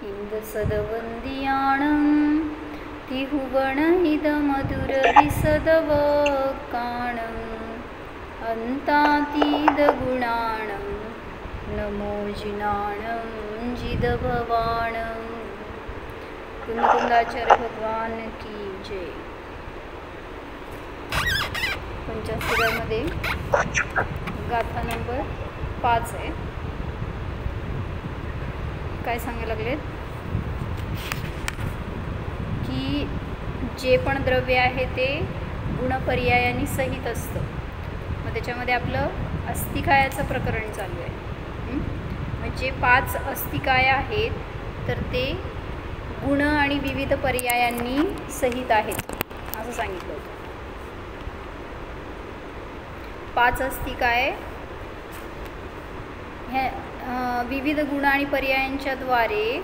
इंदसदवंदियाणं तिहुवणहिदमधुरविसदवकाणं अन्तातीदगुणाणं नमो जिनाणं जिदभवाणं। कुंदकुंदाचार्य भगवान की जय। पंचाक्षरामध्ये गाथा नंबर 5 आहे। काय सांगायला लागलेत की जे पण द्रव्य आहे ते गुणपर्यायाने सहित असतं। मग त्याच्यामध्ये आपलं अस्थिकायाचं प्रकरण चालू आहे। म्हणजे 5 अस्थिकाय आहेत तर ते गुण आणि विविध पर्यायांनी सहित आहेत असं सांगितलं होतं। 5 अस्थिकाय ह्या विविध गुण आणि पर्यायांच्या द्वारे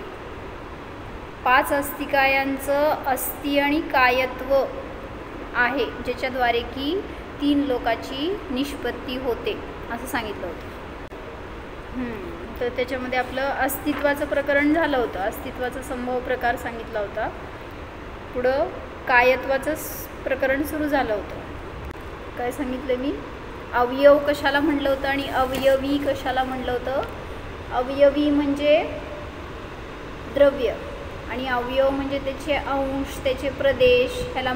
5 अस्थिकायांचं अस्ति आणि कायत्व आहे, ज्याच्याद्वारे की 3 लोकाची निष्पत्ती होते असं सांगितलं होतं। तर त्याच्यामध्ये आपलं अस्तित्वाचं प्रकरण झालं होतं। अस्तित्वाचा संभव प्रकार सांगितला होता। पुढं कायत्वाचं प्रकरण सुरू झालं होतं। काय सांगितलं मी? अवयव कशाला म्हणलं होतं आणि अवयवी कशाला म्हणलं होतं? अवयवी म्हणजे द्रव्य आणि अवयव म्हणजे त्याचे अंश, त्याचे प्रदेश, ह्याला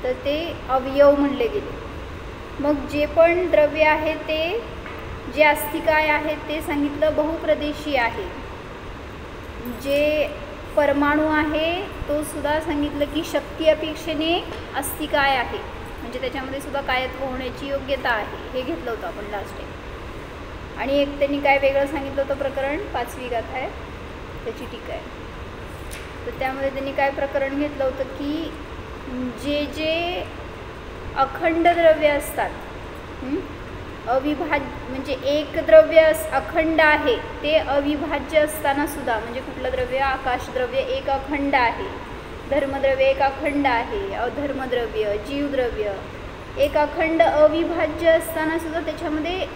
तर ते अवयव म्हणले गेले। मग जे पण द्रव्य आहे ते जे अस्थिकाय आहेत ते सांगितलं बहुप्रदेशी आहे। जे परमाणू आहे तो सुद्धा सांगितलं की शक्ती अपेक्षेने अस्थिकाय आहे, म्हणजे त्याच्यामध्ये सुद्धा कायत्व होण्याची योग्यता आहे। हे घेतलं होतं आपण लास्ट टाइम। आणि एक त्यांनी काय वेगळं सांगितलं होतं प्रकरण, 5वी गाथा आहे त्याची टीका आहे। तर त्यामध्ये त्यांनी काय प्रकरण घेतलं होतं की जे जे अखंड द्रव्य असतात, अविभाज्य म्हणजे एक द्रव्य अखंड आहे ते अविभाज्य असताना सुद्धा, म्हणजे कुठलं द्रव्य, आकाशद्रव्य एक अखंड आहे, धर्मद्रव्य एक अखंड आहे, अधर्मद्रव्य जीवद्रव्य एक अखंड अविभाज्य असताना सुद्धा त्याच्यामध्ये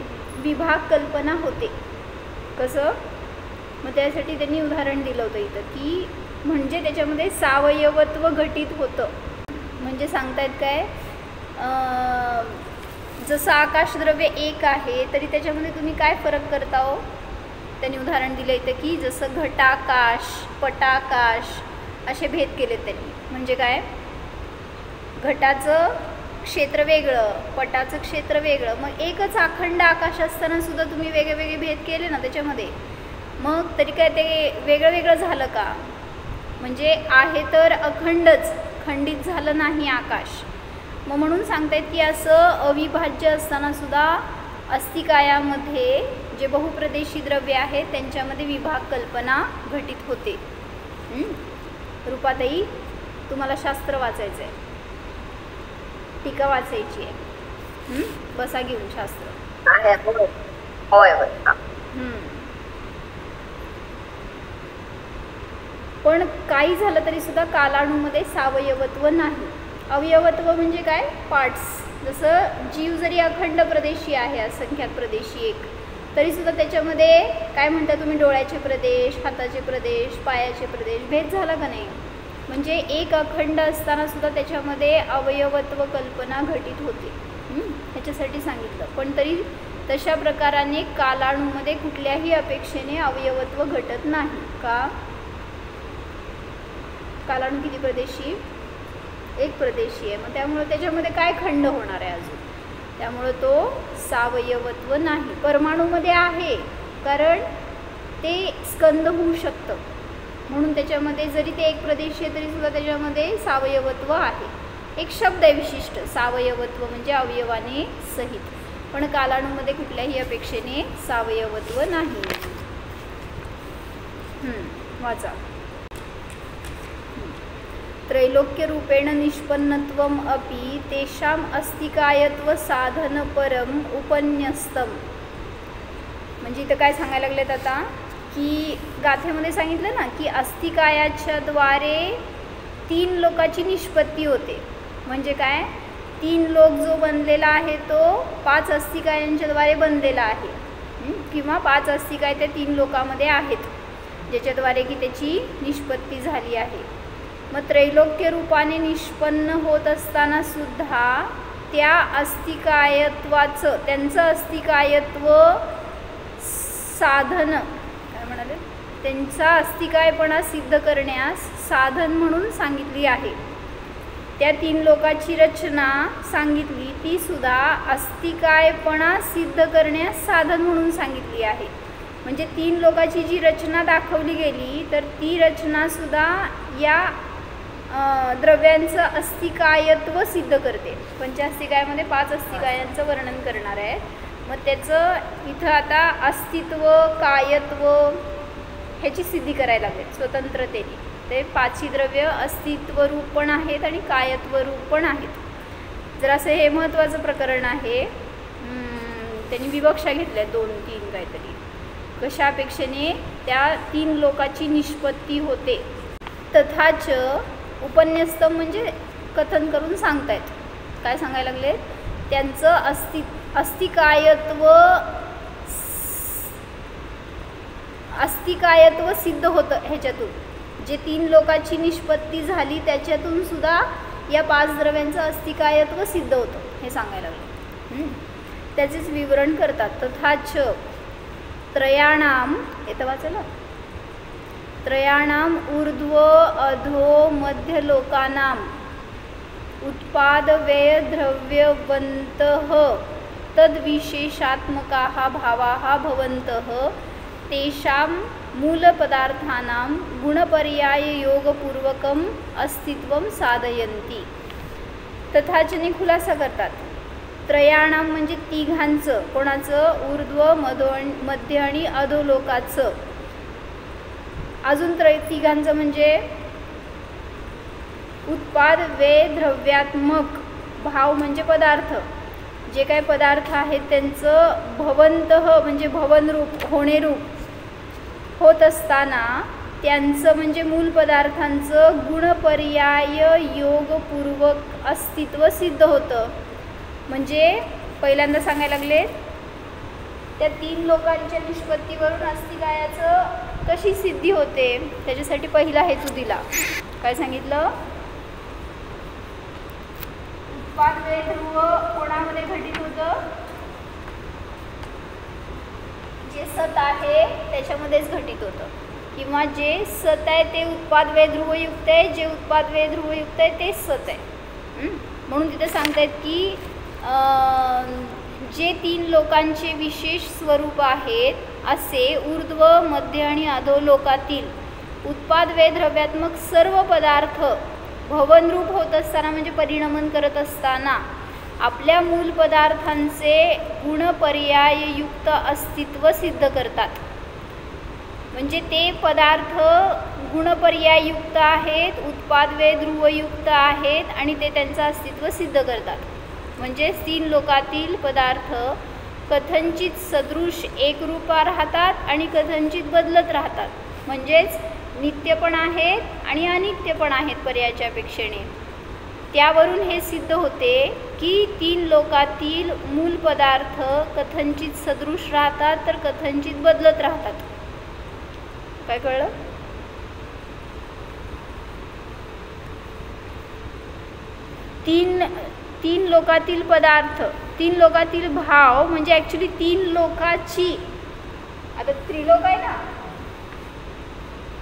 विभाग कल्पना होते। कसं? मग त्यासाठी त्यांनी उदाहरण दिलं होतं इथं की म्हणजे त्याच्यामध्ये सावयवत्व घटित होतं। म्हणजे सांगतायत काय, जसं आकाशद्रव्य एक आहे तरी त्याच्यामध्ये तुम्ही काय फरक करता हो? त्यांनी उदाहरण दिलं इथं की जसं घटाकाश, पटाकाश असे भेद केले त्यांनी। म्हणजे काय, घटाचं क्षेत्र वेगळं, पटाचं क्षेत्र वेगळं, मग एकच अखंड आकाश असताना सुद्धा तुम्ही वेगळे भेद केले ना त्याच्यामध्ये, मग तरी काय ते वेगळं वेगळं झालं का? म्हणजे आहे तर अखंडच, खंडित झालं नाही आकाश। मग म्हणून सांगतायत की असं अविभाज्य असताना सुद्धा अस्थिकायामध्ये जे बहुप्रदेशी द्रव्य आहे त्यांच्यामध्ये विभाग कल्पना घटित होते। रूपाताई तुम्हाला शास्त्र वाचायचं आहे, टीका वाचायची आहे, बसा घेऊन शास्त्र। पण काही झालं तरी सुद्धा कालाणूमध्ये सावयवत्व नाही। अवयवत्व म्हणजे काय, पार्ट्स। जसं जीव जरी अखंड प्रदेशी आहे, असंख्यात प्रदेशी एक, तरी सुद्धा त्याच्यामध्ये काय म्हणता तुम्ही, डोळ्याचे प्रदेश, हाताचे प्रदेश, पायाचे प्रदेश भेद झाला का नाही? म्हणजे एक अखंड असताना सुद्धा त्याच्यामध्ये अवयवत्व कल्पना घटित होते, ह्याच्यासाठी सांगितलं। पण तरी तशा प्रकाराने कालाणूमध्ये कुठल्याही अपेक्षेने अवयवत्व घटत नाही का? कालाणू किती प्रदेशी? एक प्रदेशी आहे। मग त्यामुळे त्याच्यामध्ये काय खंड होणार आहे अजून? त्यामुळे तो सावयवत्व नाही। परमाणूमध्ये आहे कारण ते स्कंद होऊ शकतं, म्हणून त्याच्यामध्ये जरी ते एक प्रदेशी आहे तरी सुद्धा त्याच्यामध्ये सावयवत्व आहे। एक शब्द आहे विशिष्ट, सावयवत्व म्हणजे अवयवाने सहित, पण कालाणूमध्ये कुठल्याही अपेक्षेने सावयवत्व नाही। वाचा। त्रैलोक्यरूपेण निष्पन्नत्वम अपि तेषाम अस्थिकायत्व साधन परम उपन्यस्तम। म्हणजे इथं काय सांगायला लागलेत आता की गाथेमध्ये सांगितलं ना की अस्थिकायाच्या द्वारे 3 लोकाची निष्पत्ती होते। म्हणजे काय, 3 लोक जो बनलेला आहे तो 5 अस्थिकायांच्या द्वारे बनलेला आहे, किंवा 5 अस्थिकाय त्या 3 लोकांमध्ये आहेत। ज्याच्याद्वारे की त्याची निष्पत्ती झाली आहे. मग त्रैलोक्य रूपाने निष्पन्न होत असताना सुद्धा त्या अस्तिकायत्वाचं, त्यांचं अस्तिकायत्व साधन काय म्हणाले, त्यांचा अस्तिकायपणा सिद्ध करण्यास साधन म्हणून सांगितली आहे. त्या 3 लोकाची रचना सांगितली, ती सुद्धा अस्तिकायपणा सिद्ध करण्यास साधन म्हणून सांगितली आहे. म्हणजे 3 लोकाची जी रचना दाखवली गेली, तर ती रचना सुद्धा या द्रव्यांचं अस्तिकायत्व सिद्ध करते. पंचास्तिकायामध्ये 5 अस्तिकायांचं वर्णन करणार आहे. मग त्याचं इथं आता अस्तित्व, कायत्व ह्याची सिद्धी करायला लागेल स्वतंत्रतेने. ते 5ही द्रव्य अस्तित्वरूप पण आहेत आणि कायत्वरूप पण आहेत. जरासं हे महत्त्वाचं प्रकरण आहे. त्यांनी विवक्षा घेतल्या 2-3 काहीतरी. कशा अपेक्षेने त्या 3 लोकाची निष्पत्ती होते. तथाच उपन्यस्त म्हणजे कथन करून सांगतायत. काय सांगायला लागले, त्यांचं अस्तिकायत्व सिद्ध होतं ह्याच्यातून. जे 3 लोकाची निष्पत्ती झाली त्याच्यातून सुद्धा या 5 द्रव्यांचं अस्तिकायत्व सिद्ध होतं हे सांगायला लागले. त्याचेच विवरण करतात. तथाच त्रयाणाम, येतं वाचलं, त्रयाणाम ऊर्ध्व अधो मध्य लोकानाम उत्पाद व्यय द्रव्यवन्तः तद्विशेषात्मकाः भावाः भवन्तः तेषां मूलपदार्थानां गुणपर्याययोगपूर्वकम् अस्तित्वं साधयन्ति. तथाचने खुलासा करतात. त्रयाणाम म्हणजे 3घांचं, कोणाचं, ऊर्ध्व, मध्य आणि अधोलोकाचं. अजून 3घांचं म्हणजे उत्पाद व्यय द्रव्यात्मक, भाव म्हणजे पदार्थ, जे काही पदार्थ आहेत त्यांचं भवन्तः म्हणजे भवनरूप, होणेरूप होत असताना त्यांचं म्हणजे मूल पदार्थांचं गुणपर्याय योगपूर्वक अस्तित्व सिद्ध होतं. म्हणजे पहिल्यांदा सांगायला लागले, त्या 3 लोकांच्या निष्पत्तीवरून अस्तिकायाचं कशी सिद्धी होते त्याच्यासाठी पहिला हेतू दिला. काय सांगितलं, उत्पाद व्यय ध्रुव कोणामध्ये घटित होतं, जे सत आहे त्याच्यामध्येच घटित होतं. किंवा जे सत आहे ते उत्पाद व्यय ध्रुवयुक्त आहे, जे उत्पाद व्यय ध्रुवयुक्त आहे ते सत आहे. म्हणून तिथे सांगतायत की जे 3 लोकांचे विशेष स्वरूप आहेत असे ऊर्ध्व, मध्य आणि अधोलोकातील उत्पाद व्यय द्रव्यात्मक सर्व पदार्थ भवनरूप होत असताना म्हणजे परिणमन करत असताना आपल्या मूल पदार्थांचे गुणपर्याययुक्त अस्तित्व सिद्ध करतात. म्हणजे ते पदार्थ गुणपर्याययुक्त आहेत, उत्पाद व्यय ध्रुवयुक्त आहेत आणि ते त्यांचं अस्तित्व सिद्ध करतात. म्हणजे 3 लोकातील पदार्थ कथनचित सदृश एकरूपा राहतात आणि कथनचित बदलत राहतात. म्हणजेच नित्य पण आहेत आणि अनित्य पण आहेत पर्यायाच्या अपेक्षेने. त्यावरून हे सिद्ध होते की 3 लोकातील मूल पदार्थ कथनचित सदृश राहतात तर कथनचित बदलत राहतात. काय कळलं? तीन लोकातील पदार्थ, 3 लोकातील भाव म्हणजे ॲक्च्युली 3 लोकाची, आता त्रिलोक आहे ना,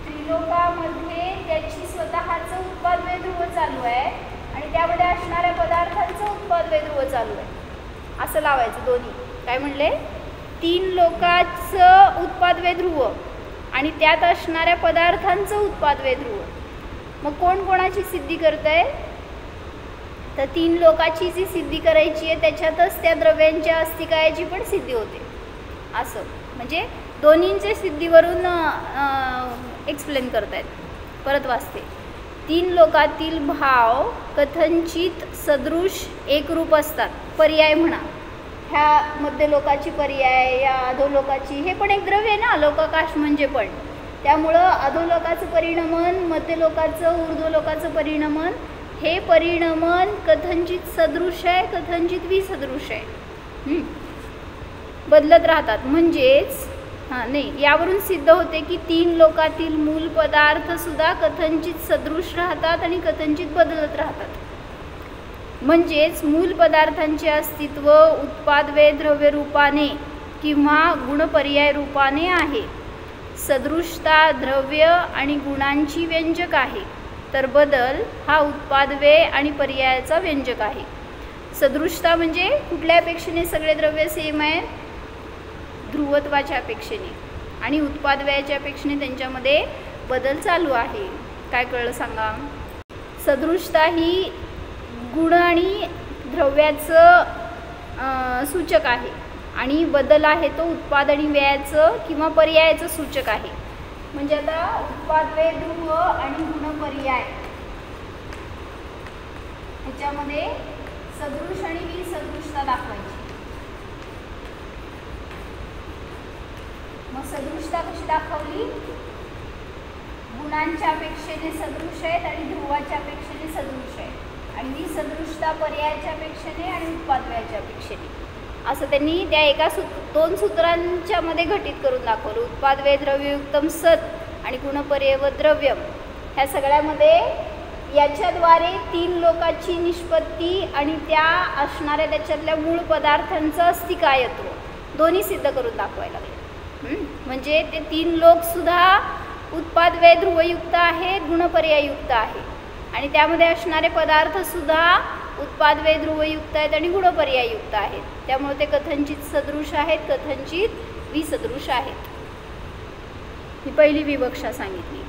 त्रिलोकामध्ये त्याची स्वतःचं उत्पाद व्यय ध्रुव चालू आहे आणि त्यामध्ये असणाऱ्या पदार्थांचं उत्पाद व्यय ध्रुव चालू आहे. असं लावायचं दोन्ही. काय म्हणले, 3 लोकाचं उत्पाद व्यय ध्रुव आणि त्यात असणाऱ्या पदार्थांचं उत्पाद व्यय ध्रुव. मग कोण कोणाची सिद्धी करत आहे, तर 3 लोकाची जी सिद्धी करायची आहे त्याच्यातच त्या द्रव्यांच्या अस्तिकायाची पण सिद्धी होते. असं म्हणजे दोन्हींचे सिद्धीवरून एक्सप्लेन करतायत. परत वाचते. 3 लोकातील भाव कथनचित सदृश एकरूप असतात. पर्याय म्हणा, ह्या मध्य लोकाची पर्याय, या अधोलोकाची, हे पण एक द्रव्य आहे ना, लोकाकाश म्हणजे पण. त्यामुळं अधोलोकाचं परिणमन, मध्यलोकाचं, ऊर्ध्वलोकाचं परिणमन, हे परिणमन कथनचित सदृश आहे, कथनचित विसदृश आहे, बदलत राहतात. म्हणजेच नाही, यावरून सिद्ध होते की तीन लोकातील मूल पदार्थ सुद्धा कथनचित सदृश राहतात आणि कथनचित बदलत राहतात. म्हणजेच मूल पदार्थांचे अस्तित्व उत्पादवे द्रव्य रूपाने किंवा गुणपर्याय रूपाने आहे. सदृशता द्रव्य आणि गुणांची व्यंजक आहे, तर बदल हा उत्पादवे आणि पर्यायाचा व्यंजक आहे. सदृशता म्हणजे कुठल्या अपेक्षेने सगळे द्रव्य सेम आहेत? ध्रुवत्वाच्या अपेक्षेने. आणि उत्पादव्याच्या अपेक्षेने त्यांच्यामध्ये बदल चालू आहे. काय कळलं सांगा? सदृशता ही गुण आणि द्रव्याचं सूचक आहे आणि बदल आहे तो उत्पाद आणि व्ययाचं किंवा पर्यायाचं सूचक आहे. म्हणजे आता उत्पादवे ध्रुव आणि गुणपर्याय ह्याच्यामध्ये सदृश आणि विसदृशता दाखवायची. मग सदृशता कशी दाखवली? गुणांच्या अपेक्षेने सदृश आहेत आणि ध्रुवाच्या अपेक्षेने सदृश आहेत, आणि विसदृशता पर्यायाच्या अपेक्षेने आणि उत्पादव्याच्या अपेक्षेने. असं त्यांनी त्या एका दोन सूत्रांच्या मध्ये घटित करून दाखवलं. उत्पादवे द्रव्ययुक्तम सत आणि गुणपर्याय व द्रव्यम ह्या सगळ्यामध्ये याच्याद्वारे तीन लोकाची निष्पत्ती आणि त्या असणाऱ्या त्याच्यातल्या मूळ पदार्थांचं अस्तिकायत्व दोन्ही सिद्ध करून दाखवायला लागले. म्हणजे ते तीन लोक सुद्धा उत्पादवे ध्रुवयुक्त आहेत, गुणपर्यायुक्त आहे, आणि त्यामध्ये असणारे पदार्थ सुद्धा उत्पादवे ध्रुवयुक्त आहेत आणि गुणपर्यायुक्त आहेत. त्यामुळे ते कथनचित सदृश आहेत, कथनचित विसदृश आहेत. ही पहिली विवक्षा सांगितली.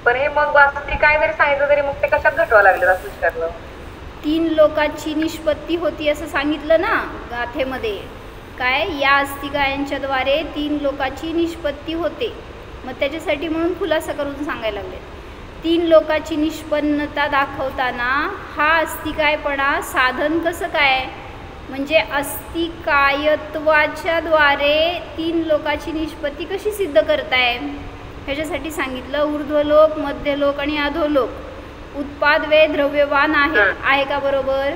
पण हे मग वास्तविक काय जरी सांगितलं तरी मग ते कशात घटवा लागले असं? तीन लोकांची निष्पत्ती होती असं सांगितलं ना गाथेमध्ये. काय? या अस्तिकायांच्याद्वारे तीन लोकांची निष्पत्ती होते. मग त्याच्यासाठी म्हणून खुलासा करून सांगायला लागले. तीन लोकांची निष्पन्नता दाखवताना हा अस्तिकायपणा साधन कसं काय? म्हणजे अस्तिकायत्वाच्या द्वारे तीन लोकांची निष्पत्ती कशी सिद्ध करताय ह्याच्यासाठी सांगितलं. ऊर्ध्वलोक, मध्यलोक आणि अधोलोक उत्पादवे द्रव्यवान आहे का? बरोबर.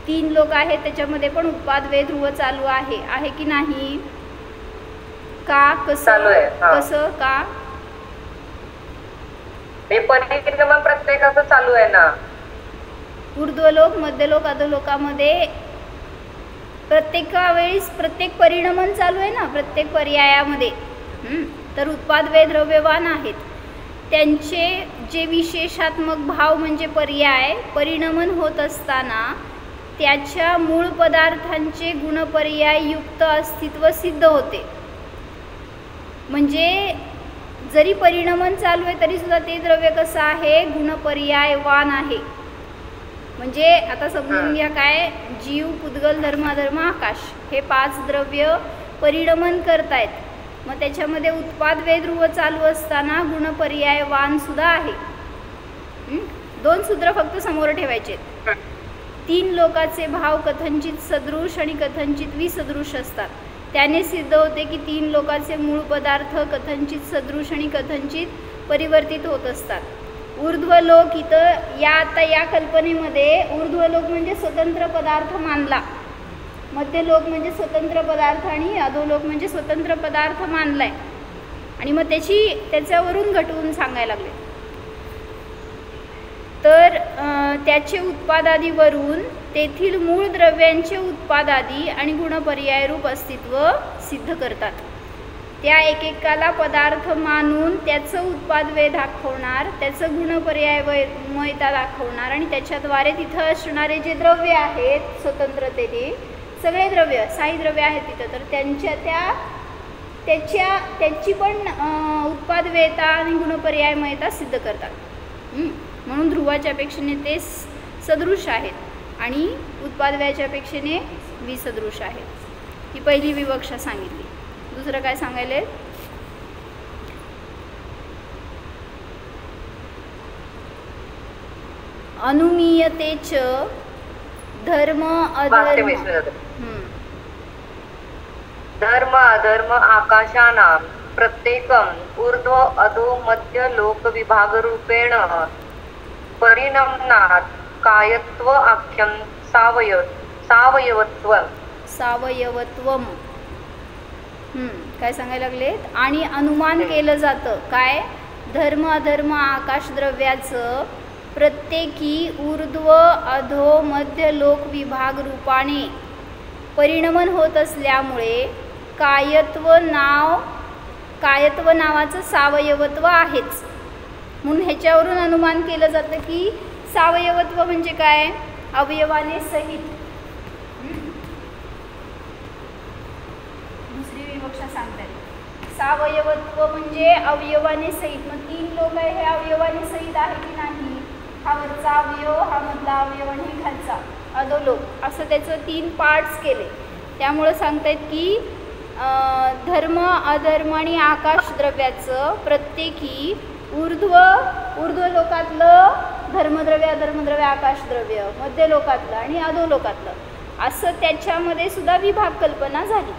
तीन लोक आहेत, त्याच्यामध्ये पण उत्पादवे ध्रुव चालू आहे की नाही? का? कसं? कसं का? प्रत्येकाचं चालू आहे ना. ऊर्ध्वलोक, मध्यलोक, अधोलोकामध्ये प्रत्येका वेळेस प्रत्येक परिणमन चालू आहे ना, प्रत्येक पर्यायामध्ये. तर उत्पादवे द्रव्यवान आहेत. त्यांचे जे विशेषात्मक भाव म्हणजे पर्याय परिणमन होत असताना त्याच्या मूळ पदार्थांचे गुणपर्याय युक्त अस्तित्व सिद्ध होते. म्हणजे जरी परिणमन चालू आहे तरी सुद्धा ते द्रव्य कसं आहे? गुणपर्यायवान आहे. म्हणजे आता समजून घ्या, काय? जीव, पुद्गल, धर्म, अधर्म, आकाश हे पाच द्रव्य परिणमन करतायत. मग त्याच्यामध्ये उत्पादवे ध्रुव चालू असताना गुणपर्यायवान सुद्धा आहे. दोन सूत्र फक्त समोर ठेवायचे. तीन लोकांचे भाव कथनचित सदृश आणि कथनचित विसदृश असतात. त्याने सिद्ध होते की तीन लोकांचे मूळ पदार्थ कथनचित सदृश आणि कथनचित परिवर्तित होत असतात. ऊर्ध्वलोक इथं आता या कल्पनेमध्ये ऊर्ध्वलोक म्हणजे स्वतंत्र पदार्थ मानला, मध्यलोक म्हणजे स्वतंत्र पदार्थ आणि अधोलोक म्हणजे स्वतंत्र पदार्थ मानलाय. आणि मग त्याच्यावरून घटवून सांगायला लागले. तर त्याचे उत्पादादीवरून तेथील मूळ द्रव्यांचे उत्पादादी आणि गुणपर्याय रूप अस्तित्व सिद्ध करतात. त्या एकेकाला पदार्थ मानून त्याचं उत्पादवे दाखवणार, त्याचं गुणपर्यायमयता दाखवणार आणि त्याच्याद्वारे तिथं असणारे जे द्रव्य आहेत स्वतंत्रतेने सगळे द्रव्य, साई द्रव्य आहेत तिथं, तर त्याची पण उत्पादवेता आणि गुणपर्यायमयता सिद्ध करतात. म्हणून ध्रुवाच्या अपेक्षेने ते सदृश आहेत आणि उत्पादव्याच्या अपेक्षेने विसदृश आहेत. ही पहिली विवक्षा सांगितली. दुसरं काय सांगायले? अनुमीयतेच धर्म अधर्म. धर्म अधर्म आकाशानां प्रत्येकम ऊर्ध्व अधो मध्य लोक विभाग रूपेण परिणमनात कायत्व आख्यम सावयवत्वम. काय सांगायला लागलेत? आणि अनुमान केलं जातं काय? धर्म अधर्म आकाशद्रव्याचं प्रत्येकी ऊर्ध्व अधो मध्य लोक विभाग रूपाने परिणमन होत असल्यामुळे कायत्व नावाचं सावयवत्व आहेच. म्हणून ह्याच्यावरून अनुमान केलं जातं की सावयवत्व म्हणजे काय? अवयवाने सहित. दुसरी विवक्षा सांगतात सावयवत्व म्हणजे अवयवाने सहित. मग 3 लोक आहे, हे अवयवाने सहित आहे की नाही? हा वरचा अवयव, हा मधला अवयव आणि हे खालचा अधोलोक, असं त्याचं 3 पार्ट्स केले. त्यामुळं सांगतायत की धर्म अधर्म आणि आकाशद्रव्याचं प्रत्येकी ऊर्ध्व लोकातलं धर्मद्रव्य अधर्मद्रव्य आकाशद्रव्य, मध्य लोकातलं आणि अधोलोकातलं, असं त्याच्यामध्ये सुद्धा विभाग कल्पना झाली.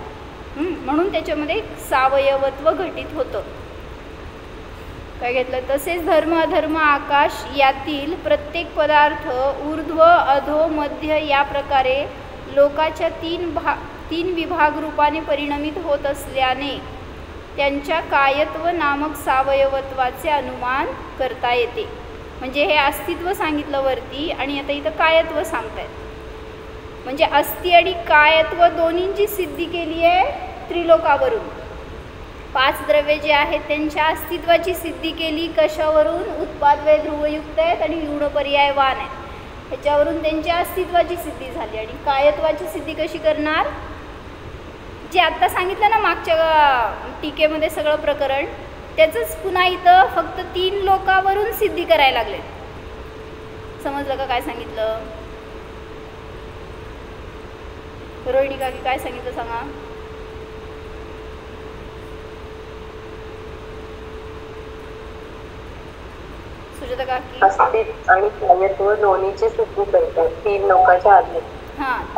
म्हणून त्याच्यामध्ये सावयवत्व घटित होतं. काय घेतलं? तसेच धर्म अधर्म आकाश यातील प्रत्येक पदार्थ ऊर्ध्व अधो मध्य या प्रकारे लोकाच्या 3 विभाग रूपाने परिणमित होत असल्याने त्यांच्या कायत्व नामक सावयवत्वाचे अनुमान करता येते. म्हणजे हे अस्तित्व सांगितलं वरती आणि आता इथं कायत्व सांगतायत. म्हणजे अस्थि आणि कायत्व दोन्हींची सिद्धी केली आहे त्रिलोकावरून. 5 द्रव्ये जे आहेत त्यांच्या अस्तित्वाची सिद्धी केली. कशावरून? उत्पादवय ध्रुवयुक्त आहेत आणि ऋण पर्यायवान आहेत, ह्याच्यावरून त्यांच्या अस्तित्वाची सिद्धी झाली. आणि कायत्वाची सिद्धी कशी करणार? जे आत्ता सांगितलं ना मागच्या टीकेमध्ये सगळं प्रकरण, त्याचंच पुन्हा इथं फक्त 3 लोकावरून सिद्धी करायला लागले. समजलं का काय सांगितलं? रोहिणी काकी काय सांगितलं सांगा? सुजाता काकी? अस्तित्व आणि कायत्व दोन्हीचे सिद्धी करतात 3 लोकांच्या आधारे.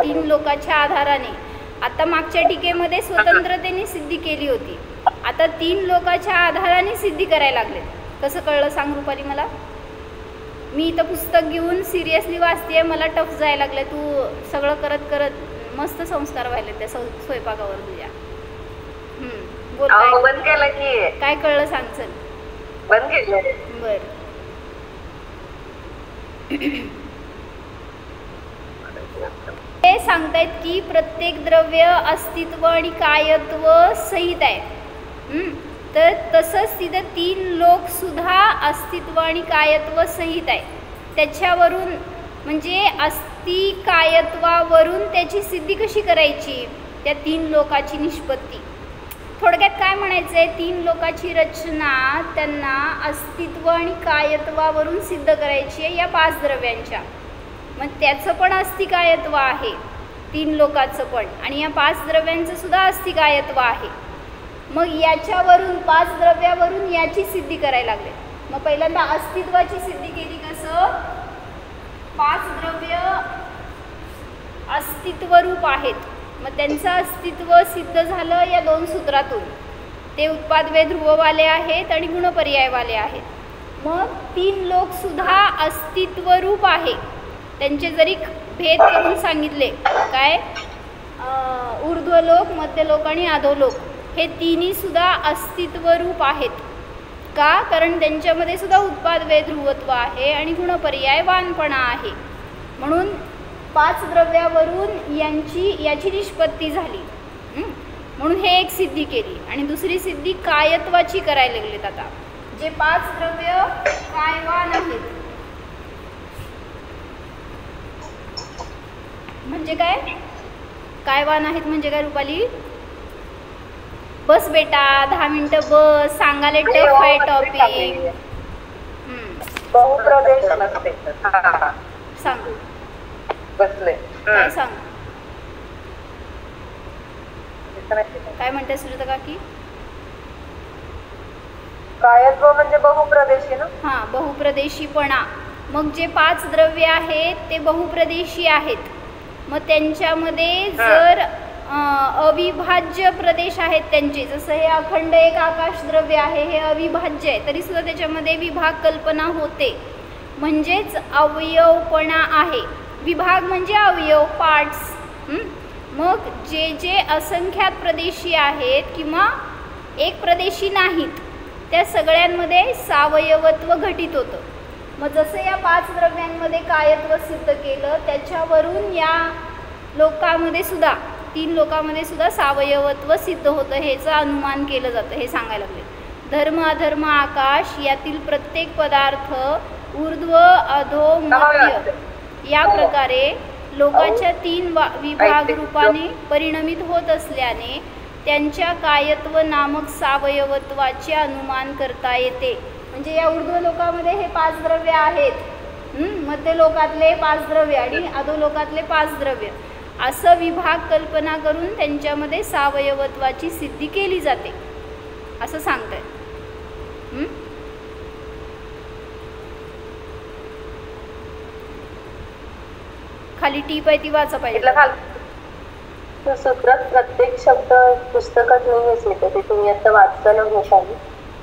3 लोकांच्या आधाराने. आता मागच्या टीकेमध्ये स्वतंत्रतेने सिद्धी केली होती, आता 3 लोकांच्या आधाराने सिद्धी करायला लागले. कसं कळलं सांग रुपाली मला? मी इथं पुस्तक घेऊन सिरियसली वाचते, मला टफ जायला लागलं. तू सगळं करत करत मस्त संस्कार व्हायले त्या स्वयंपाकावर तुझ्या. बोल बंद केलं की काय कळलं सांग? चल बंद केलं. बर. हे सांगतायत की प्रत्येक द्रव्य अस्तित्व आणि कायत्व सहित आहे. तर तसंच तिथं 3 लोक सुद्धा अस्तित्व आणि कायत्व सहित आहे. त्याच्यावरून म्हणजे अस्ति कायत्वावरून त्याची सिद्धी कशी करायची? त्या 3 लोकाची निष्पत्ती. थोडक्यात काय म्हणायचं आहे? 3 लोकाची रचना त्यांना अस्तित्व आणि कायत्वावरून सिद्ध करायची आहे या 5 द्रव्यांच्या. मग त्याचं पण अस्तिकायत्व आहे 3 लोकाचं पण, आणि या 5 द्रव्यांचं सुद्धा अस्तिकायत्व आहे. मग याच्यावरून 5 द्रव्यावरून याची सिद्धी करायला लागले. मग पहिल्यांदा अस्तित्वाची सिद्धी केली. कसं? 5 द्रव्य अस्तित्वरूप आहेत, मग त्यांचं अस्तित्व सिद्ध झालं या 2 सूत्रातून. ते उत्पादवे ध्रुववाले आहेत आणि गुणपर्यायवाले आहेत. मग 3 लोक सुद्धा अस्तित्वरूप आहे. त्यांचे जरी भेद करून सांगितले काय? ऊर्ध्वलोक, मध्यलोक आणि अधोलोक हे 3ही सुद्धा अस्तित्वरूप आहेत. का? कारण त्यांच्यामध्ये सुद्धा उत्पादवे ध्रुवत्व आहे आणि गुणपर्यायवानपणा आहे. म्हणून 5 द्रव्यावरून याची निष्पत्ती झाली. म्हणून हे एक सिद्धी केली. आणि दुसरी सिद्धी कायत्वाची करायला लागलीत. आता जे 5 द्रव्य कायवान आहेत म्हणजे काय? कायवान आहेत म्हणजे काय रुपाली? बस बेटा 10 मिनिटं बस, सांगायला टफ आहे टॉपिक. बहुप्रदेश नसते. सांग बसले काय? सांग काय म्हणते सुजाता काकी? कायत्व म्हणजे बहुप्रदेशी ना? हां, बहुप्रदेशीपणा. मग जे 5 द्रव्य आहेत ते बहुप्रदेशी आहेत. मग त्यांच्यामध्ये जर अविभाज्य प्रदेश आहेत त्यांचे, जसं हे अखंड एक आकाश द्रव्य आहे, हे अविभाज्य आहे, तरी सुद्धा त्याच्यामध्ये विभाग कल्पना होते. म्हणजेच अवयवपणा आहे. विभाग म्हणजे अवयव, पार्ट्स. मग जे जे असंख्यात प्रदेशी आहेत किंवा एक प्रदेशी नाहीत त्या सगळ्यांमध्ये सावयवत्व घटित होतं. मग जसं या 5 द्रव्यांमध्ये कायत्व सिद्ध केलं त्याच्यावरून या लोकांमध्ये सुद्धा 3 लोकांमध्ये सुद्धा सावयवत्व सिद्ध होतं ह्याचं अनुमान केलं जातं. हे सांगायला लागले. धर्म अधर्म आकाश यातील प्रत्येक पदार्थ ऊर्ध्व अधो मध्य या प्रकारे लोकाच्या 3 विभाग रूपाने परिणमित होत असल्याने त्यांच्या कायत्व नामक सावयवत्वाचे अनुमान करता येते. म्हणजे या ऊर्ध्व लोकामध्ये हे 5 द्रव्य आहेत, मध्य लोकातले 5 द्रव्य आणि अधो लोकातले 5 द्रव्य असं विभाग कल्पना करून त्यांच्यामध्ये सावयवत्वाची सिद्धी केली जाते असं सांगताय. खाली टीप आहे ती वाचा पाहिजे. सूत्रात प्रत्येक शब्द पुस्तकात नाहीच येतं ते तुम्ही आता वाचताना घ्याल.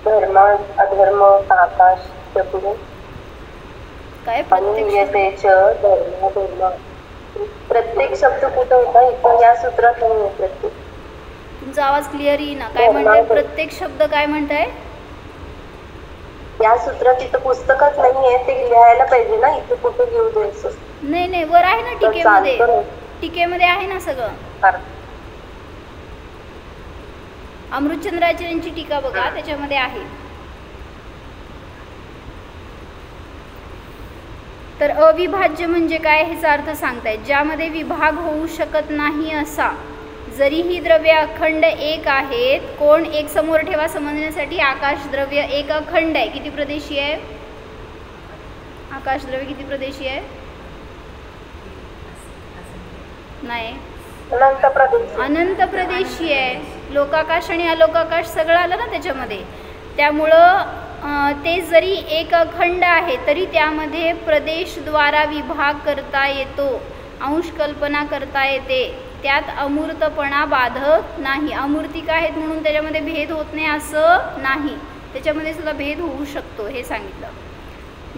धर्म अधर्म आकाश पुढे काय धर्म धर्म प्रत्येक शब्द कुठं होता इथं या सूत्रात नाही. प्रत्येक तुमचा आवाज क्लिअर येईना. काय म्हणताय? प्रत्येक शब्द काय म्हणताय? या सूत्रात इथं पुस्तकात नाहीये ते लिहायला पाहिजे ना. इथे कुठे घेऊ द्यायचं? नाही वर आहे ना टीकेमध्ये. टीकेमध्ये आहे ना सगळं. अमृतचंद्राचार्यांची टीका बघा त्याच्यामध्ये आहे. तर अविभाज्य म्हणजे काय ह्याचा अर्थ सांगतायत. ज्यामध्ये विभाग होऊ शकत नाही असा. जरी ही द्रव्य अखंड एक आहेत. कोण एक समोर ठेवा समजण्यासाठी. आकाश द्रव्य एक अखंड आहे. किती प्रदेशी आहे? आकाश द्रव्य किती प्रदेशी आहे? नाही अनंत प्रदेशी आहे. लोकाकाश आणि अलोकाकाश सगळं आलं ना त्याच्यामध्ये. त्यामुळं ते जरी एक अखंड आहे तरी त्यामध्ये प्रदेशद्वारा विभाग करता येतो. अंश कल्पना करता येते. त्यात अमूर्तपणा बाधक नाही. अमूर्तिक आहेत म्हणून त्याच्यामध्ये भेद होत नाही असं नाही. त्याच्यामध्ये सुद्धा भेद होऊ शकतो हे सांगितलं.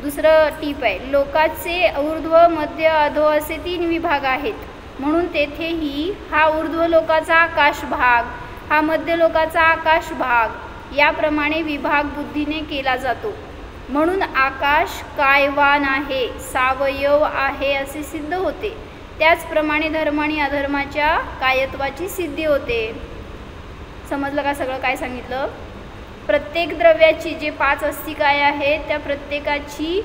दुसरं टीप आहे. लोकाचे ऊर्ध्व मध्य अधो असे 3 विभाग आहेत म्हणून तेथेही हा ऊर्ध्व लोकाचा आकाश भाग, हा मध्य लोकाचा आकाश भाग याप्रमाणे विभाग बुद्धीने केला जातो. म्हणून आकाश कायवान आहे, सावयव आहे असे सिद्ध होते. त्याचप्रमाणे धर्म आणि अधर्माच्या कायत्वाची सिद्धी होते. समजलं का सगळं काय सांगितलं? प्रत्येक द्रव्याची जे 5 अस्तिकाय आहेत त्या प्रत्येकाची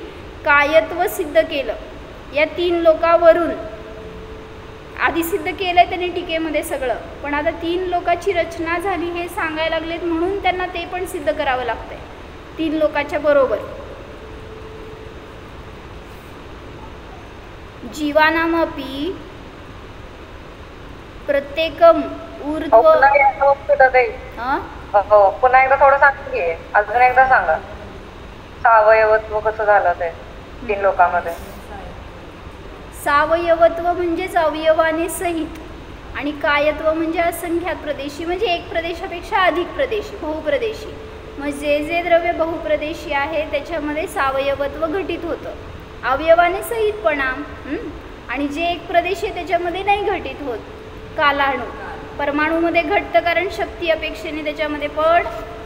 कायत्व सिद्ध केलं या 3 लोकांवरून. आधी सिद्ध केलंय त्यांनी टीकेमध्ये सगळं, पण आता 3 लोकांची रचना झाली हे सांगायला लागलेत म्हणून त्यांना ते पण सिद्ध करावं लागतंय 3 लोकांच्या बरोबर. जीवानामपि प्रत्येकम ऊर्ध्व. पुन्हा एकदा थोडं सांगते. अजून एकदा सांगा सावयवत्व कसं झालं ते 3 लोकांमध्ये. सावयवत्व म्हणजेच अवयवाने सहित आणि कायत्व म्हणजे असंख्यात प्रदेशी म्हणजे एक प्रदेशापेक्षा अधिक प्रदेशी, बहुप्रदेशी. मग जे जे द्रव्य बहुप्रदेशी आहे त्याच्यामध्ये सावयवत्व घटित होतं अवयवाने सहितपणा. आणि जे एक प्रदेशी आहे त्याच्यामध्ये नाही घटित होत. कालाणू परमाणूमध्ये घटतं कारण शक्ती अपेक्षेने त्याच्यामध्ये पण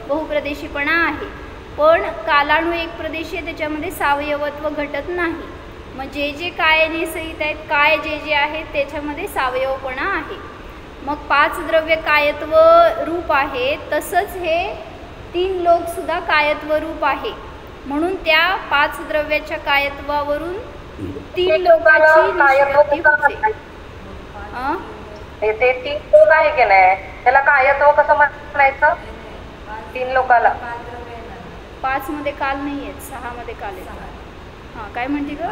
बहुप्रदेशीपणा आहे. पण कालाणू एक प्रदेशी आहे त्याच्यामध्ये सावयवत्व घटत नाही. मग जे जे कायने सहित आहेत काय जे जे आहेत त्याच्यामध्ये सावयवपणा आहे. मग 5 द्रव्य कायत्व रूप आहे तसंच हे 3 लोकसुद्धा कायत्व रूप आहे. म्हणून त्या 5 द्रव्याच्या कायत्वावरून 3 लोकांची निष्पत्ती होते. ते 3 लोक आहे की नाही त्याला कायत्व कसं म्हणायचं? 3 लोकाला 5 मध्ये काल नाही आहेत 6 मध्ये काल आहेत. हां काय म्हणते ग?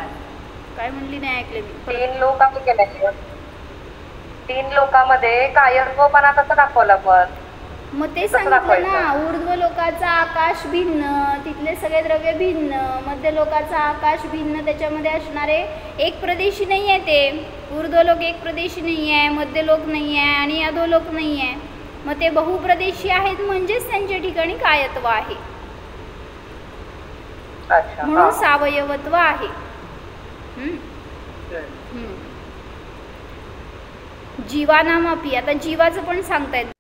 काय म्हणली नाही ऐकले मी. 3 लोक आहे की नाही 3 लोकांमध्ये कायत्वपणा कसं दाखवला? पण मग ते सांगितलं ना. ऊर्ध्व लोकाचा आकाश भिन्न, तिथले सगळे द्रव्य भिन्न. मध्य लोकाचा आकाश भिन्न, त्याच्यामध्ये असणारे एक प्रदेशी नाही आहे. ते ऊर्ध्व लोक एक प्रदेशी नाही आहे, मध्य लोक नाही आहे आणि अधो लोक नाही आहे. मग ते बहुप्रदेशी आहेत म्हणजेच त्यांच्या ठिकाणी कायत्व आहे. म्हणून सावयवत्व आहे. जीवानामपि, आता जीवाचं पण सांगतायत.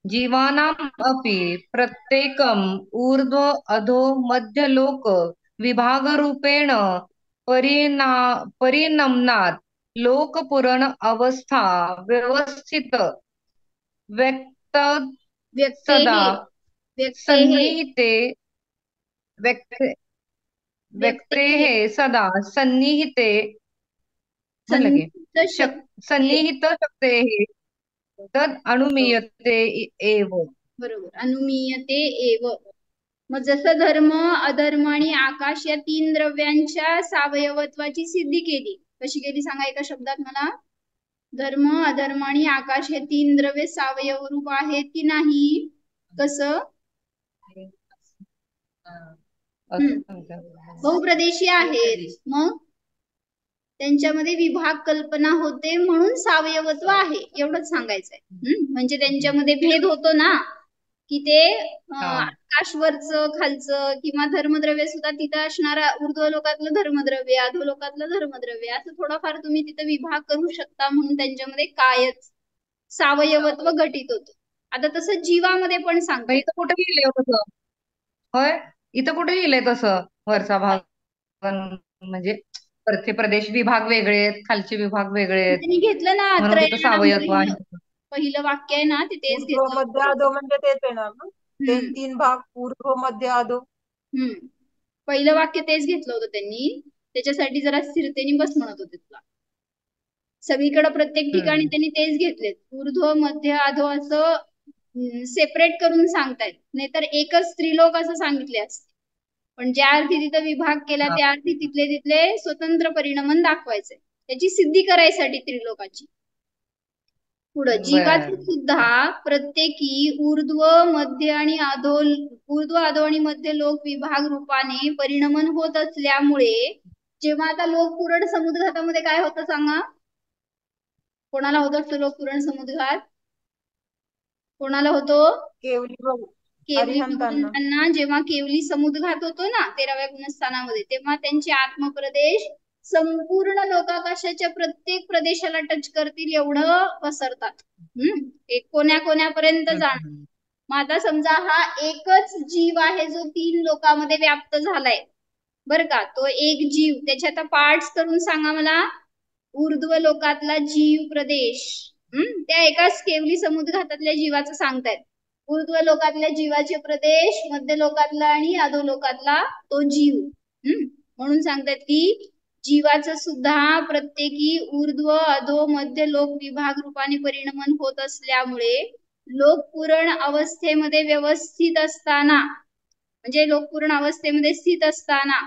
जीवानाम अपि प्रत्येकम ऊर्ध्व अधो मध्य लोक विभागरूपेण परिणमनात लोकपुरण अवस्था व्यवस्थित व्यक्त व्यक्तेः सदा व्यक्तेः सन्निहिते व्यक्त व्यक्तेः व्यक्तेः सदा सन्निहिते म्हणलं की सन्निहित शक्ती. सन्निहित शक्तेः तद अनुमीयते एव. बरोबर, अनुमीयते एव. मग जसं धर्म, अधर्म आणि आकाश या 3 द्रव्यांच्या सावयवत्वाची सिद्धी केली. कशी केली सांगा एका शब्दात मला. धर्म, अधर्म आणि आकाश हे 3 द्रव्य सावयव रूप आहेत की नाही? कसं? बहुप्रदेशीय आहेत, मग त्यांच्यामध्ये विभाग कल्पना होते म्हणून सावयवत्व आहे, एवढंच सांगायचंय. म्हणजे त्यांच्यामध्ये भेद होतो ना, की ते आकाशवरचं खालचं किंवा धर्मद्रव्य सुद्धा तिथं असणारा ऊर्ध्व लोकातलं धर्मद्रव्य, अधो लोकातलं धर्मद्रव्य, असं थोडाफार तुम्ही तिथं विभाग करू शकता, म्हणून त्यांच्यामध्ये कायच सावयवत्व घटित होतं. आता तसं जीवामध्ये पण सांगता. इथं कुठे लिहिलंय तसं? होय, इथं कुठे लिहिलंय तसं? वरचा भाग म्हणजे वरचे प्रदेश विभाग वेगळे आहेत, खालचे विभाग वेगळे आहेत, त्यांनी घेतलं ना म्हणून तिथं सावयत्व आहे. पहिलं वाक्य आहे ना, ते तेच ऊर्ध्व घेतलं. मध्य अधो म्हणजे तेच येणार ना, ते 3 भाग ऊर्ध्व मध्य अधो. पहिलं वाक्य तेच घेतलं होतं त्यांनी, त्याच्यासाठी जरा स्थिरतेने बस म्हणत होते तुला. सगळीकडे प्रत्येक ठिकाणी त्यांनी तेच घेतलेत, ऊर्ध्व मध्य अधो असं सेपरेट करून सांगतायत, नाहीतर एकच त्रिलोक असं सांगितले असते. पण ज्या अर्थी तिथं विभाग केला त्या अर्थी तिथले तिथले स्वतंत्र परिणमन दाखवायचे, त्याची सिद्धी करायसाठी त्रिलोकाची. पुढं जीवाचे सुद्धा प्रत्येकी ऊर्ध्व मध्य आणि अधो, ऊर्ध्व अधो आणि मध्य लोक विभाग रूपाने परिणमन होत असल्यामुळे, जेव्हा आता लोक पुरण समुद्घातामध्ये काय होतं सांगा? कोणाला होत असतो लोक पुरण समुद्घात? कोणाला होतो? केवली भगवंतांना जेव्हा केवली समुद्घात होतो ना 13व्या गुणस्थानामध्ये, तेव्हा त्यांचे आत्मप्रदेश संपूर्ण लोकाकाशाच्या प्रत्येक प्रदेशाला टच करतील एवढं पसरतात. एक कोण्यापर्यंत जाणार. मग आता समजा हा एकच जीव आहे जो 3 लोकांमध्ये व्याप्त झालाय, बर का? तो एक जीव, त्याचे आता पार्ट्स करून सांगा मला. ऊर्ध्व लोकातला जीव प्रदेश, त्या एकाच केवली समुद्घातातल्या जीवाचं सांगतायत. ऊर्ध्व लोकातल्या जीवाचे प्रदेश, मध्य लोकातला आणि अधो लोकातला तो जीव. म्हणून सांगतात की जीवाचं सुद्धा प्रत्येकी ऊर्ध्व अधो मध्य लोक विभाग रूपाने परिणमन होत असल्यामुळे लोकपुरण अवस्थेमध्ये व्यवस्थित असताना, म्हणजे लोकपुरण अवस्थेमध्ये स्थित असताना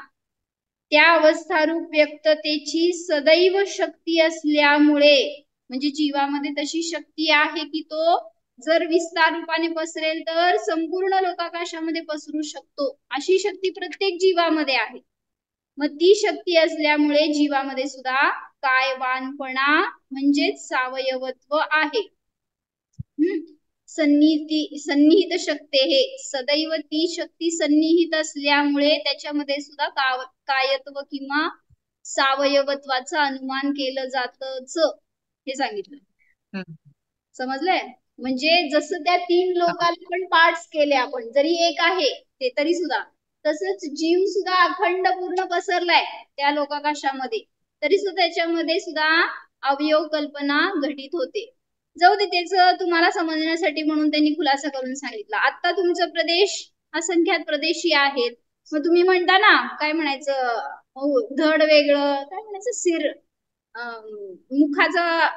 त्या अवस्थारूप व्यक्ततेची सदैव शक्ती असल्यामुळे, म्हणजे जीवामध्ये तशी शक्ती आहे की तो जर विस्तार रूपाने पसरेल तर संपूर्ण लोकाकाशामध्ये पसरू शकतो, अशी शक्ती प्रत्येक जीवामध्ये आहे. मग ती शक्ती असल्यामुळे जीवामध्ये सुद्धा कायवानपणा म्हणजेच सावयवत्व आहे. सन्निहित शक्ती हे सदैव ती शक्ती सन्निहित असल्यामुळे त्याच्यामध्ये सुद्धा कायत्व किंवा सावयवत्वाचं अनुमान केलं जातच, हे सांगितलं. समजलंय? म्हणजे जसं त्या 3 लोकांना पण पार्ट्स केले आपण, जरी एक आहे ते तरी सुद्धा, तसंच जीव सुद्धा अखंड पूर्ण पसरलाय त्या लोकाकाशामध्ये, तरी सुद्धा त्याच्यामध्ये सुद्धा अवयव कल्पना घटित होते. जाऊ दे, त्याच तुम्हाला समजण्यासाठी म्हणून त्यांनी खुलासा करून सांगितला. आता तुमचा प्रदेश असंख्यात प्रदेशी आहेत, मग तुम्ही म्हणता ना, काय म्हणायचं, धड वेगळं, काय म्हणायचं, सिर, मुखाचा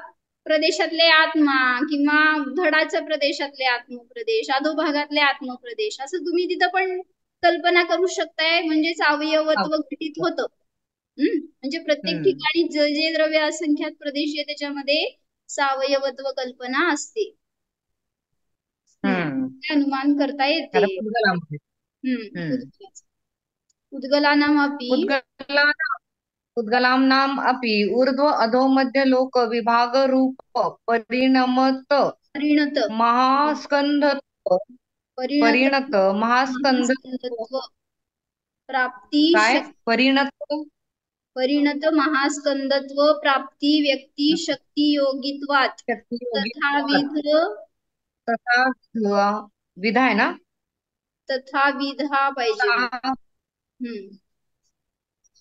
प्रदेशातले आत्मा किंवा धडाच्या प्रदेशातले आत्मप्रदेश, अधोभागातले आत्मप्रदेश, असं तुम्ही तिथं पण कल्पना करू शकताय. म्हणजेच अवयवत्व घटित होतं. म्हणजे प्रत्येक ठिकाणी जे द्रव्य असंख्यात प्रदेश आहे त्याच्यामध्ये सावयवत्व कल्पना असते, अनुमान करता येते. उद्गलानामपि उद्गलानाम अपि ऊर्ध्व अधो मध्य लोक विभाग रूप परिणत महास्कंधत्व प्राप्ती काय परिणत परिणत महास्कंदत्व प्राप्ती व्यक्ती शक्ती योगित्वात शक्ती योगी तथाविध तथा विध आहे ना, तथाविधा पाहिजे.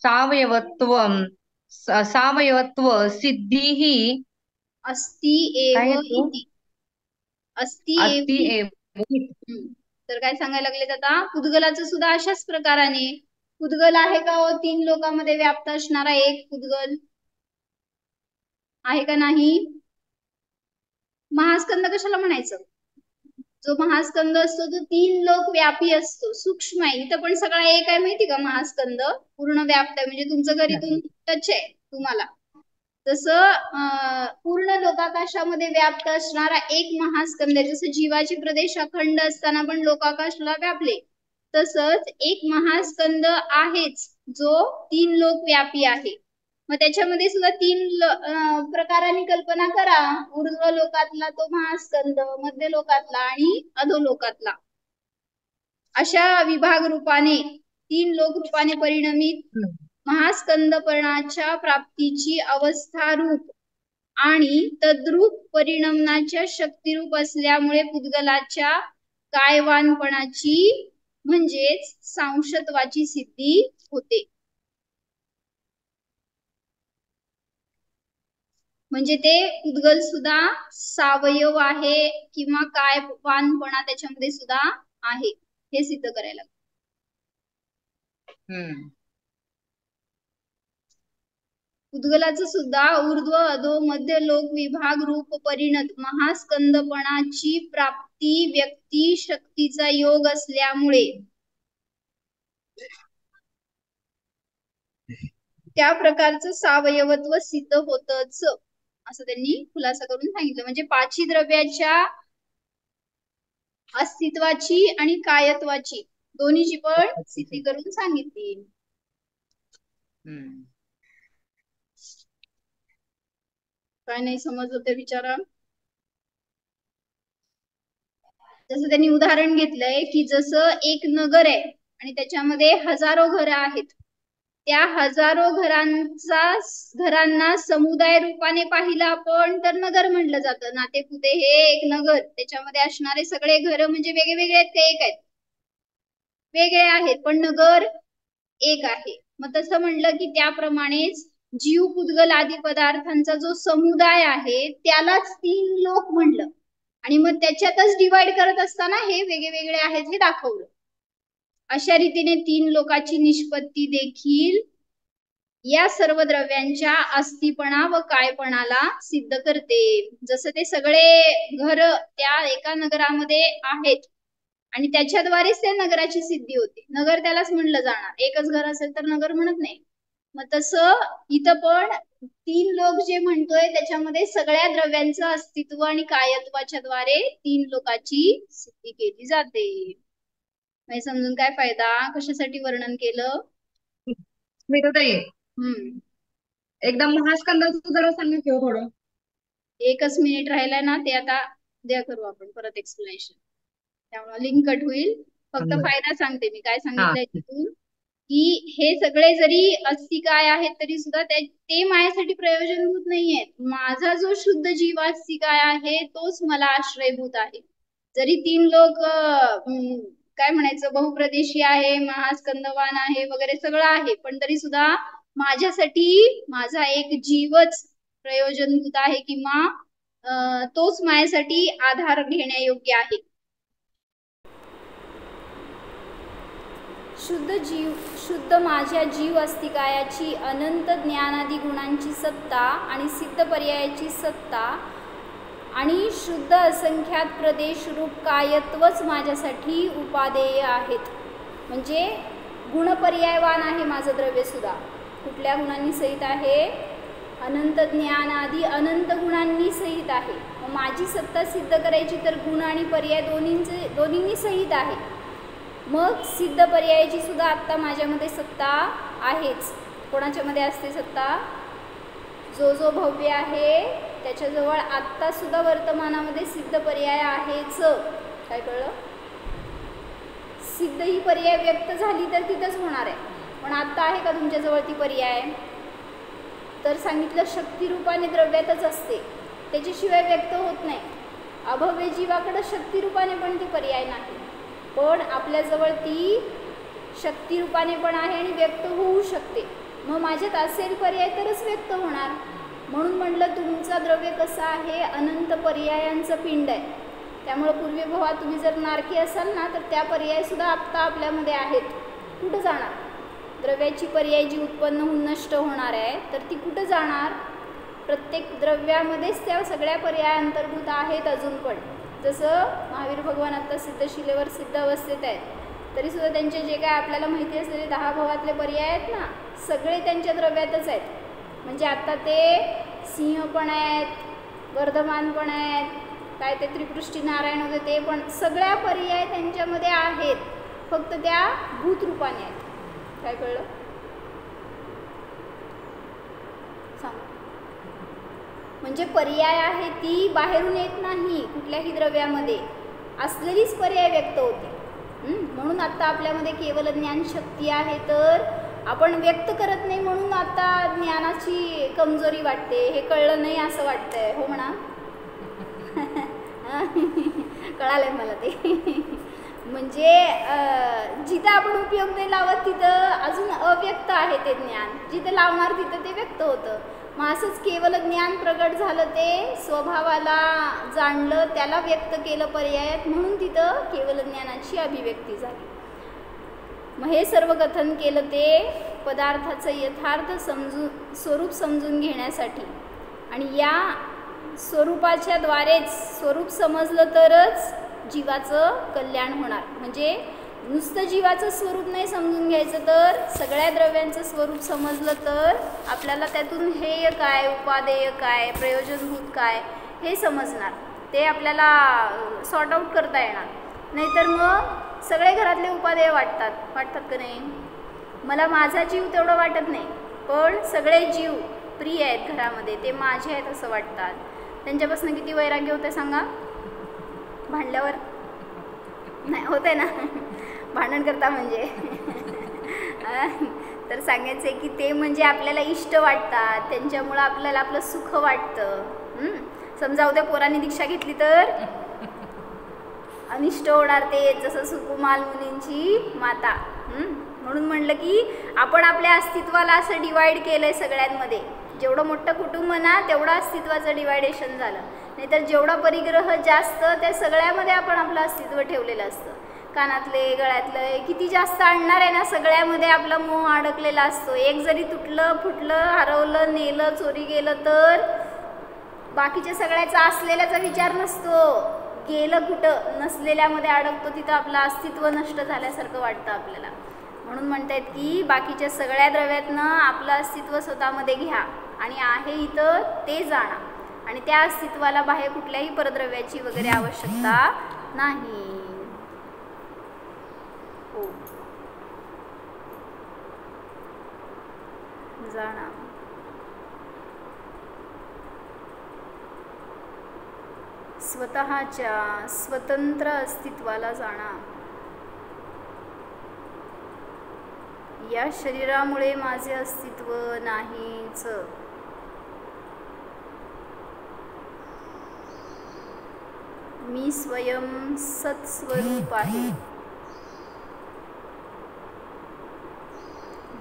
सावयवत्व सिद्धी ही अस्ति एव काय येतो? इति. अस्ति अस्ति एव. एव. तर काय सांगायला लागलेत आता, पुद्गलाचं सुद्धा अशाच प्रकाराने. पुद्गल आहे का हो 3 लोकांमध्ये व्याप्त असणारा एक पुद्गल आहे का नाही? महास्कंद कशाला म्हणायचं? जो महास्कंद असतो तो 3 लोक व्यापी असतो, सूक्ष्म आहे. इथं पण सगळा एक आहे माहिती का? महास्कंद पूर्ण व्याप्त आहे, म्हणजे तुमचं घर इथून टच आहे तुम्हाला. तसं पूर्ण लोकाकाशामध्ये व्याप्त असणारा एक महास्कंद आहे. जसं जीवाचे प्रदेश अखंड असताना पण लोकाकाशाला व्यापले, तसंच एक महास्कंद आहेच जो 3 लोक व्यापी आहे. मग त्याच्यामध्ये सुद्धा 3 प्रकारांनी कल्पना करा. ऊर्ध्व लोकातला तो महास्कंद, मध्य लोकातला आणि अधोलोकातला, अशा विभाग रूपाने 3 लोक रूपाने परिणमित महास्कंदपणाच्या प्राप्तीची अवस्था रूप आणि तद्रूप परिणमनाच्या शक्तिरूप असल्यामुळे पुद्गलाच्या कायवानपणाची म्हणजेच सांशत्वाची सिद्धी होते. म्हणजे ते पुद्गल सुद्धा सावयव आहे किंवा कायवानपणा त्याच्यामध्ये सुद्धा आहे, हे सिद्ध करायला. पुद्गलाचं सुद्धा ऊर्ध्व अधो मध्य लोक विभाग रूप परिणत महास्कंदपणाची प्राप्ती व्यक्ती शक्तीचा योग असल्यामुळे त्या प्रकारचं सावयवत्व सिद्ध होतच, असं त्यांनी खुलासा करून सांगितलं. म्हणजे पाची द्रव्याच्या अस्तित्वाची आणि कायत्वाची दोन्हीची पण सिद्धी करून सांगितली. काय नाही समजलं ते विचारा. जसं त्यांनी उदाहरण घेतलंय की जसं एक नगर आहे आणि त्याच्यामध्ये हजारो घरं आहेत. त्या हजारो घरांना समुदाय रूपाने पाहिलं आपण तर नगर म्हटलं जातं. नातेपुते हे एक नगर, त्याच्यामध्ये असणारे सगळे घर म्हणजे वेगवेगळे आहेत ते एक आहेत, वेगळे आहेत पण नगर एक आहे. मग तसं म्हणलं की त्याप्रमाणेच जीव पुद्गल आदी पदार्थांचा जो समुदाय आहे त्यालाच 3 लोक म्हणलं आणि मग त्याच्यातच डिवाइड करत असताना हे वेगवेगळे आहेत हे दाखवलं. अशा रीतीने 3 लोकाची निष्पत्ती देखील या सर्व द्रव्यांच्या अस्तिपणा व कायपणाला सिद्ध करते. जसं ते सगळे घर त्या एका नगरामध्ये आहेत आणि त्याच्याद्वारेच त्या नगराची सिद्धी होते. नगर त्यालाच म्हणलं जाणार, एकच घर असेल तर नगर म्हणत नाही. मग तसं इथं पण 3 लोक जे म्हणतोय त्याच्यामध्ये सगळ्या द्रव्यांचं अस्तित्व आणि कायत्वाच्या द्वारे 3 लोकाची सिद्धी केली जाते. नाही समजून काय फायदा? कशासाठी वर्णन केलं? एकदम महास्कंदाचं जरा सांगा किंवा थोडं. 1च मिनिट राहिलाय ना, ते आता द्या करू आपण परत एक्सप्लेनेशन, त्यामुळे लिंक कट होईल. फक्त फायदा सांगते मी काय सांगितलंय तिथून, की हे सगळे जरी अस्तिकाय आहेत तरी सुद्धा ते माझ्यासाठी प्रयोजनभूत नाहीयेत. माझा जो शुद्ध जीव अस्तिकाय आहे तोच मला आश्रयभूत आहे. जरी 3 लोक काय म्हणायचं बहुप्रदेशी आहे, महास्कंदवान आहे वगैरे सगळं आहे, पण तरी सुद्धा माझ्यासाठी माझा एक जीवच प्रयोजनभूत आहे किंवा तोच माझ्यासाठी आधार घेण्यायोग्य आहे. शुद्ध माझ्या जीव अस्तिकायाची अनंत ज्ञानादी गुणांची सत्ता आणि सिद्ध पर्यायाची सत्ता आणि शुद्ध असंख्यात प्रदेश रूप कायत्वच माझ्यासाठी उपादेय आहेत. म्हणजे गुणपर्यायवान आहे माझं द्रव्य सुद्धा. कुठल्या गुणांनी सहित आहे? अनंत ज्ञान आदी अनंत गुणांनी सहित आहे. मग माझी सत्ता सिद्ध करायची तर गुण आणि पर्याय दोन्हींनी सहित आहे. मग सिद्ध पर्यायाची सुद्धा आत्ता माझ्यामध्ये सत्ता आहेच. कोणाच्यामध्ये असते सत्ता? जो भव्य आहे त्याच्याजवळ आत्ता सुद्धा वर्तमानामध्ये सिद्ध पर्याय आहेच. काय कळलं? सिद्ध ही पर्याय व्यक्त झाली तर तिथंच होणार आहे, पण आत्ता आहे का तुमच्याजवळ ती पर्याय? तर सांगितलं शक्तिरूपाने द्रव्यातच असते, त्याच्याशिवाय व्यक्त होत नाही. अभव्य जीवाकडे शक्तिरूपाने पण ती पर्याय नाही, पण आपल्याजवळ ती शक्तिरूपाने पण आहे आणि व्यक्त होऊ शकते. मग माझ्यात असेल पर्याय तरच व्यक्त होणार. म्हणून म्हटलं तुमचा द्रव्य कसा आहे, अनंत पर्यायांचं पिंड आहे. त्यामुळं पूर्वीभवा तुम्ही जर नारकी असाल ना, तर त्या पर्यायसुद्धा आत्ता आपल्यामध्ये आहेत. कुठं जाणार? द्रव्याची पर्याय जी उत्पन्न होऊन नष्ट होणार आहे, तर ती कुठं जाणार? प्रत्येक द्रव्यामध्येच त्या सगळ्या पर्याय अंतर्भूत आहेत अजून पण. जसं महावीर भगवान आत्ता सिद्धशिलेवर सिद्ध अवस्थेत आहेत, तरीसुद्धा त्यांचे जे काय आपल्याला माहिती असलेले 10 भवातले पर्याय आहेत ना, सगळे त्यांच्या द्रव्यातच आहेत. म्हणजे आत्ता ते सिंह पण आहेत, वर्धमान पण आहेत, काय ते त्रिपृष्टी नारायण होते ते पण, सगळ्या पर्याय त्यांच्यामध्ये आहेत, फक्त त्या भूतरूपाने आहेत. काय कळलं? सांग. म्हणजे पर्याय आहे ती बाहेरून येत नाही, कुठल्याही द्रव्यामध्ये असलेलीच पर्याय व्यक्त होते. म्हणून आत्ता आपल्यामध्ये केवळ ज्ञान शक्ती आहे, तर आपण व्यक्त करत नाही म्हणून आता ज्ञानाची कमजोरी वाटते. हे कळलं नाही असं वाटतंय, हो म्हणा. कळालंय मला ते. म्हणजे जिथं आपण उपयोग नाही लावत तिथं अजून अव्यक्त आहे ते ज्ञान, जिथं लावणार तिथं ते व्यक्त होतं. मग असंच केवळ ज्ञान प्रगट झालं, ते स्वभावाला जाणलं, त्याला व्यक्त केलं पर्यायात, म्हणून तिथं केवळ ज्ञानाची अभिव्यक्ती झाली. मग हे सर्व कथन केलं ते पदार्थाचं यथार्थ स्वरूप समजून घेण्यासाठी. आणि या स्वरूपाच्या द्वारेच स्वरूप समजलं तरच जीवाचं कल्याण होणार. म्हणजे नुसतं जीवाचं स्वरूप नाही समजून घ्यायचं, तर सगळ्या द्रव्यांचं स्वरूप समजलं तर आपल्याला त्यातून हेय काय, उपादेय काय, प्रयोजनभूत काय हे समजणार. ते आपल्याला सॉर्ट आऊट करता येणार. नाहीतर मग सगळे घरातले उपादेय वाटतात का नाही? मला माझा जीव तेवढं वाटत नाही, पण सगळे जीव प्रिय आहेत घरामध्ये, ते माझे आहेत असं वाटतात. त्यांच्यापासून किती वैराग्य होतं सांगा? भांडल्यावर नाही होते ना, भांडण करता म्हणजे. तर सांगायचं आहे की ते म्हणजे आपल्याला इष्ट वाटतात, त्यांच्यामुळं आपल्याला आपलं सुख वाटतं. समजा उद्या पोरांनी दीक्षा घेतली तर अनिष्ट होणार ते, जसं सुकुमाल मुनींची माता. म्हणून म्हणलं की आपण आपल्या अस्तित्वाला असं डिवाईड केलं आहे सगळ्यांमध्ये. जेवढं मोठं कुटुंब ना, तेवढं अस्तित्वाचं डिवायडेशन झालं. नाहीतर जेवढा परिग्रह जास्त, त्या सगळ्यामध्ये आपण आपलं अस्तित्व ठेवलेलं असतं. कानातले, गळ्यातलं किती जास्त आणणार आहे ना, सगळ्यामध्ये आपला मोह अडकलेला असतो. एक जरी तुटलं, फुटलं, हरवलं, नेलं, चोरी गेलं तर बाकीच्या सगळ्याचा असलेल्याचा विचार नसतो. गेलं कुठं, नसलेल्यामध्ये अडकतो, तिथं आपलं अस्तित्व नष्ट झाल्यासारखं वाटतं आपल्याला. म्हणून म्हणतात की बाकीच्या सगळ्या द्रव्यातनं आपलं अस्तित्व स्वतःमध्ये घ्या आणि आहे इथं ते जाणा, आणि त्या अस्तित्वाला बाहेर कुठल्याही परद्रव्याची वगैरे आवश्यकता नाही. हो, जाणा. स्वतःच्या स्वतंत्र अस्तित्वाला जाणा. या शरीरामुळे माझे अस्तित्व नाहीच. मी स्वयं सत्स्वरूप आहे.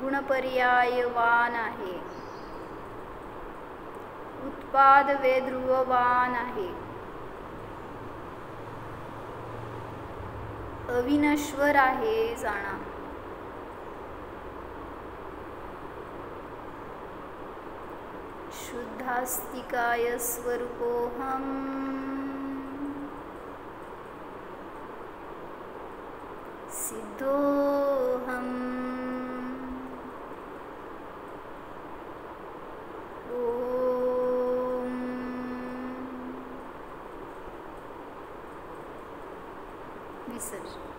गुणपर्यायवान आहे. उत्पाद वेध्रुववान आहे. अविनश्वर आहे जाणा. शुद्धास्तिकाय स्वरूपोऽहम्. सिद्धोऽहम्. ओम. विसर्जन.